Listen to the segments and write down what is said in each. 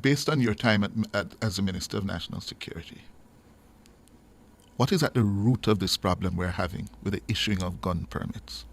based on your time as a Minister of National Security, what is at the root of this problem we're having with the issuing of gun permits?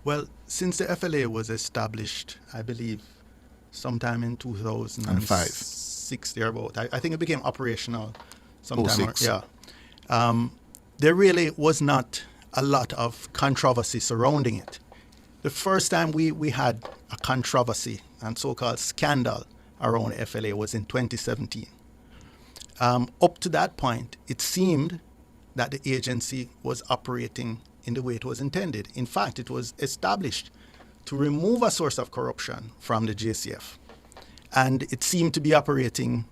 Well, since the FLA was established, I believe, sometime in 2006, thereabout, I think it became operational sometime. 06. Yeah. There really was not a lot of controversy surrounding it. The first time we had a controversy and so-called scandal around FLA was in 2017. Up to that point, it seemed that the agency was operating in the way it was intended. In fact, it was established to remove a source of corruption from the JCF. And it seemed to be operating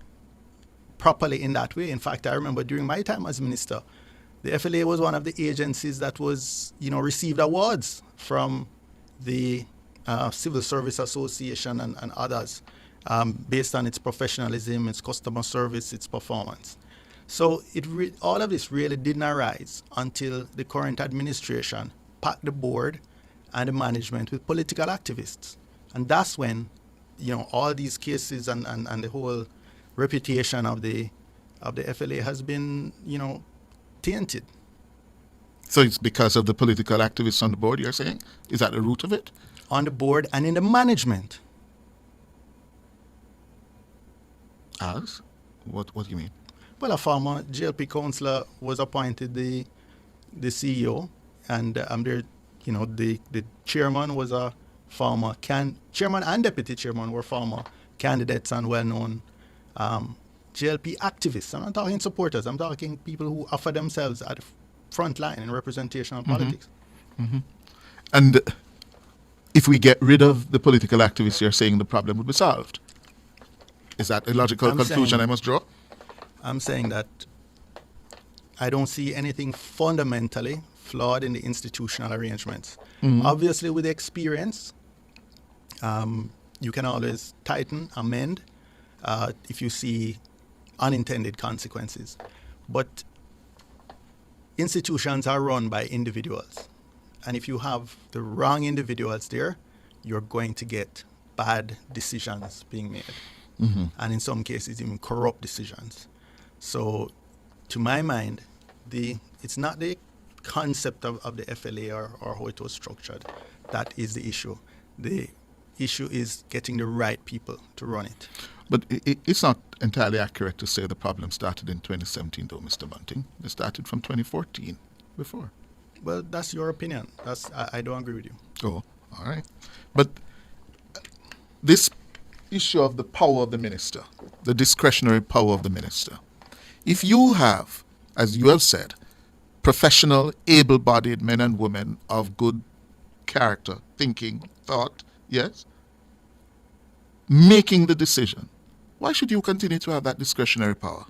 properly in that way. In fact, I remember during my time as minister, the FLA was one of the agencies that was, received awards from the Civil Service Association and others based on its professionalism, its customer service, its performance. So all of this really didn't arise until the current administration packed the board and the management with political activists. And that's when, all these cases and the whole reputation of the FLA has been, tainted. So it's because of the political activists on the board, you're saying? Is that the root of it? On the board and in the management. As? What do you mean? Well, a former JLP councillor was appointed the CEO, and the chairman was a former chairman and deputy chairman were former candidates and well-known JLP activists. I'm not talking supporters. I'm talking people who offer themselves at the front line in representational politics. Mm-hmm. And if we get rid of the political activists, you're saying the problem would be solved. Is that a logical conclusion I must draw? I'm saying that I don't see anything fundamentally flawed in the institutional arrangements. Mm-hmm. Obviously, with experience, you can always tighten, amend, if you see unintended consequences. But institutions are run by individuals. And if you have the wrong individuals there, you're going to get bad decisions being made. Mm-hmm. And in some cases, even corrupt decisions. So, to my mind, it's not the concept of the FLA or how it was structured. That is the issue. The issue is getting the right people to run it. But it's not entirely accurate to say the problem started in 2017, though, Mr. Bunting. It started from 2014, before. Well, that's your opinion. I don't agree with you. Oh, all right. But this issue of the power of the minister, the discretionary power of the minister, if you have, as you have said, professional, able-bodied men and women of good character, thinking, thought, yes, making the decision, why should you continue to have that discretionary power?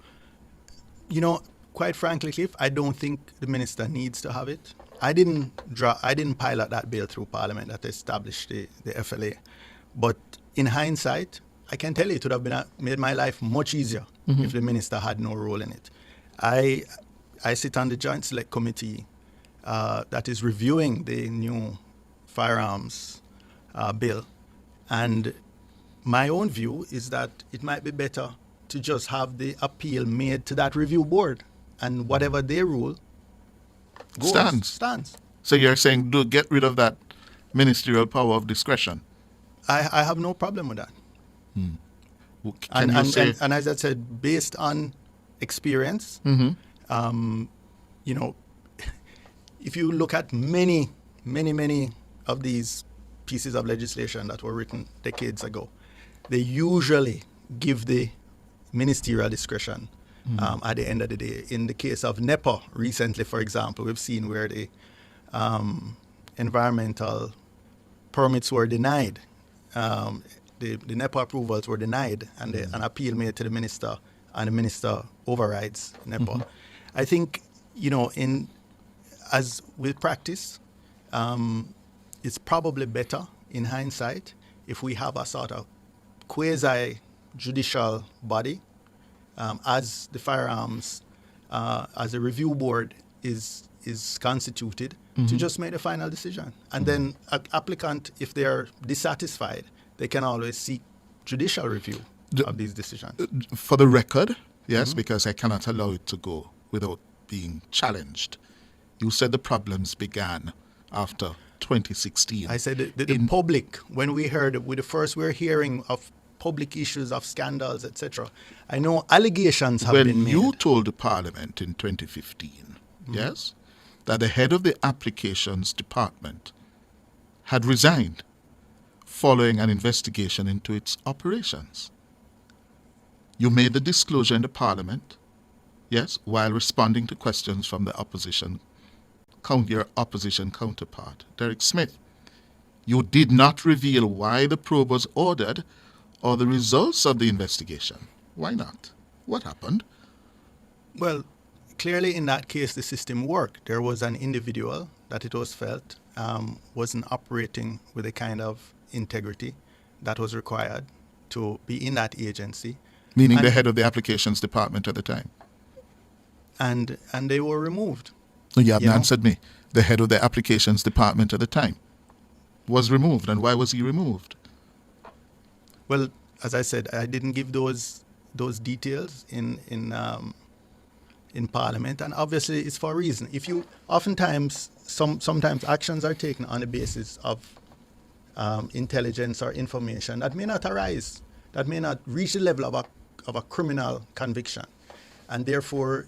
Quite frankly, Cliff, I don't think the minister needs to have it. I didn't pilot that bill through Parliament that established the FLA. But in hindsight, I can tell you it would have made my life much easier if the minister had no role in it. I sit on the Joint Select Committee that is reviewing the new firearms bill. And my own view is that it might be better to just have the appeal made to that review board. And whatever they rule stands. So you're saying get rid of that ministerial power of discretion? I have no problem with that. And as I said, based on experience, if you look at many of these pieces of legislation that were written decades ago, they usually give the ministerial discretion at the end of the day. In the case of NEPA recently, for example, we've seen where the environmental permits were denied. The NEPA approvals were denied, and an appeal made to the minister, and the minister overrides NEPA. Mm-hmm. I think, as with practice, it's probably better in hindsight if we have a sort of quasi-judicial body as the firearms, as a review board is constituted to just make the final decision. And then an applicant, if they are dissatisfied, they can always seek judicial review of these decisions. For the record, yes, because I cannot allow it to go without being challenged. You said the problems began after 2016. I said the public, when we heard, with the first we're hearing of public issues of scandals, etc. I know allegations have been made. When you told the Parliament in 2015, yes, that the head of the applications department had resigned following an investigation into its operations. You made the disclosure in the Parliament, yes, while responding to questions from the your opposition counterpart, Derek Smith. You did not reveal why the probe was ordered or the results of the investigation. Why not? What happened? Well, clearly in that case, the system worked. There was an individual that it was felt wasn't operating with the kind of integrity that was required to be in that agency. Meaning the head of the applications department at the time. And they were removed. No, you haven't answered me. The head of the applications department at the time was removed. And why was he removed? Well, as I said, I didn't give those details in Parliament, and obviously it's for a reason. If you oftentimes sometimes actions are taken on the basis of intelligence or information that may not arise, that may not reach the level of a criminal conviction, and therefore,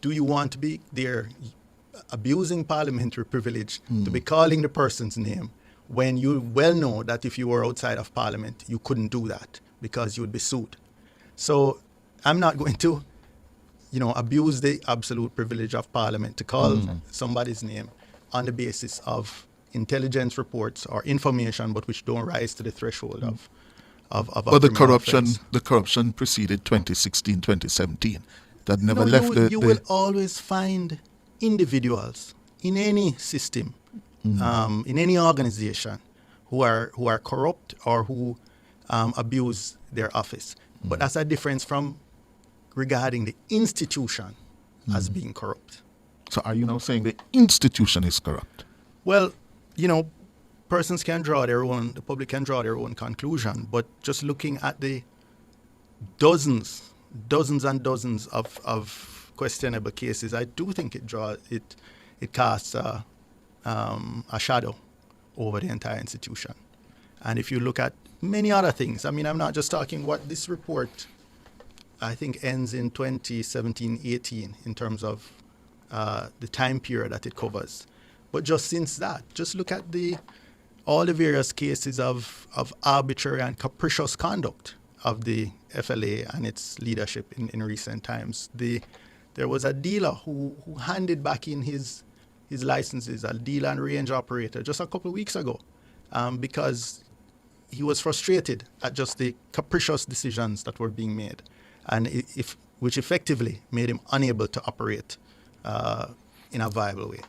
do you want to be there abusing parliamentary privilege to be calling the person's name when you well know that if you were outside of Parliament, you couldn't do that because you would be sued? So I'm not going to, abuse the absolute privilege of Parliament to call somebody's name on the basis of intelligence reports or information, but which don't rise to the threshold of But the corruption, offense. the corruption preceded 2016, 2017. That never No, left you will always find individuals in any system, in any organization, who are corrupt or who abuse their office. But that's a difference from regarding the institution as being corrupt. So are you now saying the institution is corrupt? Well, persons can draw the public can draw their own conclusion, but just looking at the dozens and dozens of questionable cases, I do think it casts a shadow over the entire institution. And if you look at many other things, I'm not just talking what this report, I think, ends in 2017-18 in terms of the time period that it covers. But just since that, just look at all the various cases of arbitrary and capricious conduct of the FLA and its leadership in recent times. There was a dealer who handed back in his licenses, a dealer and range operator, just a couple of weeks ago, because he was frustrated at just the capricious decisions that were being made, and which effectively made him unable to operate in a viable way.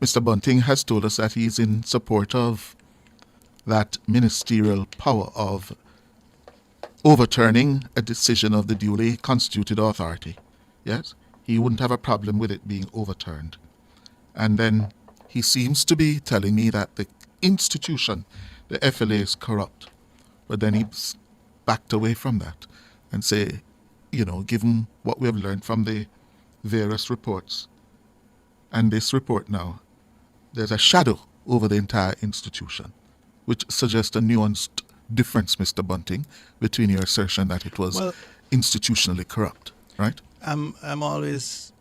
Mr. Bunting has told us that he's in support of that ministerial power of overturning a decision of the duly constituted authority. Yes? He wouldn't have a problem with it being overturned. And then he seems to be telling me that the institution, the FLA, is corrupt. But then he's backed away from that and say, given what we have learned from the various reports and this report now, there's a shadow over the entire institution, which suggests a nuanced difference, Mr. Bunting, between your assertion that it was institutionally corrupt, right? I'm always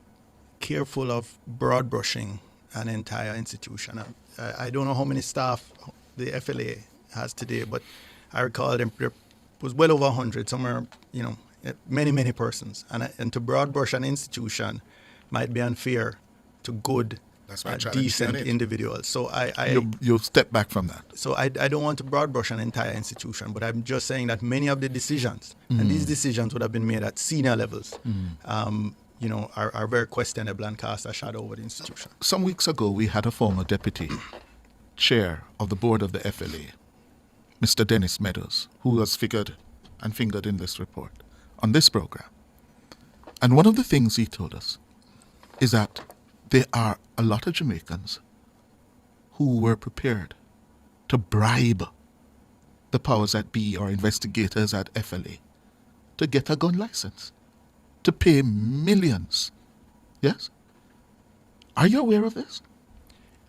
careful of broad brushing an entire institution. I don't know how many staff the FLA has today, but I recall there was well over 100, somewhere, many persons. And to broad brush an institution might be unfair to good, decent individuals. So you'll step back from that. So I don't want to broad brush an entire institution, but I'm just saying that many of the decisions, and these decisions would have been made at senior levels, are very questionable and cast a shadow over the institution. Some weeks ago, we had a former deputy chair of the board of the FLA, Mr. Dennis Meadows, who was figured and fingered in this report on this program. And one of the things he told us is that there are a lot of Jamaicans who were prepared to bribe the powers that be or investigators at FLA to get a gun license, to pay millions. Yes? Are you aware of this?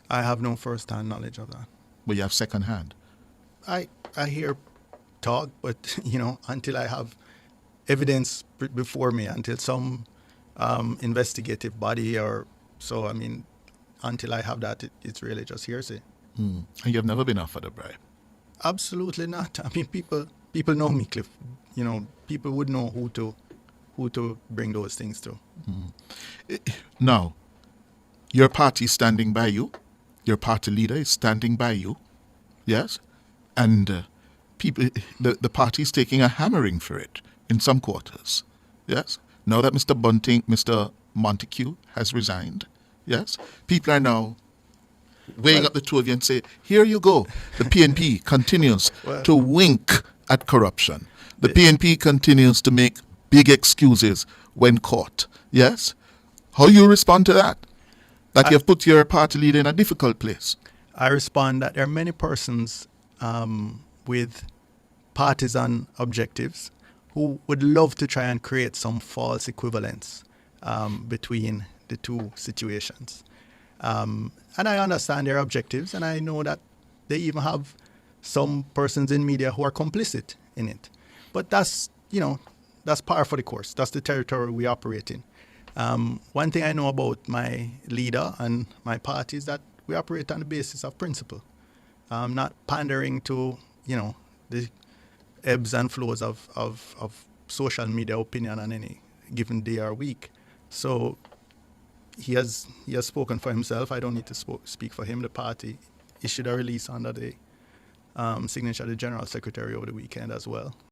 I have no first-hand knowledge of that. But you have second hand. I hear talk, but until I have evidence before me, until some investigative body or so, until I have that, it's really just hearsay. And you've never been offered a bribe. Absolutely not. People know me, Cliff. People would know who to bring those things to. Now, your party is standing by you. Your party leader is standing by you. Yes? And the party is taking a hammering for it in some quarters. Yes? Now that Mr. Montague has resigned. Yes? People are now weighing up the two of you and say, here you go. The PNP continues to wink at corruption. The PNP continues to make big excuses when caught. Yes? How you respond to that? That you've put your party leader in a difficult place. I respond that there are many persons with partisan objectives who would love to try and create some false equivalence between the two situations. And I understand their objectives, and I know that they even have some persons in media who are complicit in it. But that's par for the course. That's the territory we operate in. One thing I know about my leader and my party is that we operate on the basis of principle, not pandering to, the ebbs and flows of social media opinion on any given day or week. So he has spoken for himself. I don't need to speak for him. The party issued a release under the signature of the General Secretary over the weekend as well.